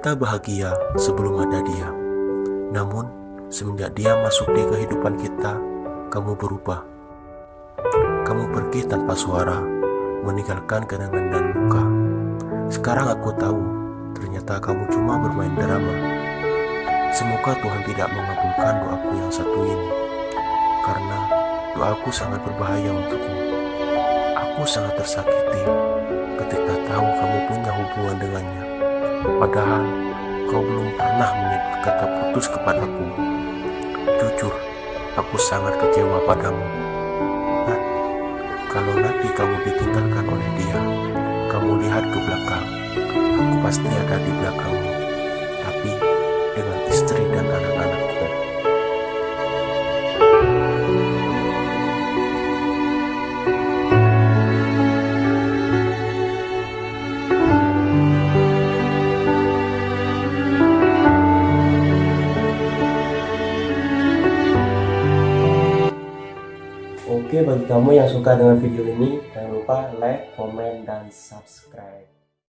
Kita bahagia sebelum ada dia. Namun, semenjak dia masuk di kehidupan kita, kamu berubah. Kamu pergi tanpa suara, meninggalkan kenangan dan luka. Sekarang aku tahu, ternyata kamu cuma bermain drama. Semoga Tuhan tidak mengabulkan doaku yang satu ini, karena doaku sangat berbahaya untukmu. Aku sangat tersakiti ketika tahu kamu punya hubungan dengannya. Padahal kau belum pernah menyebut kata putus kepadaku. Jujur, aku sangat kecewa padamu. Nah, kalau nanti kamu ditinggalkan oleh dia, kamu lihat ke belakang. Aku pasti ada di belakangmu, tapi dengan istri dan anak-anakku. Oke, bagi kamu yang suka dengan video ini, jangan lupa like, komen, dan subscribe.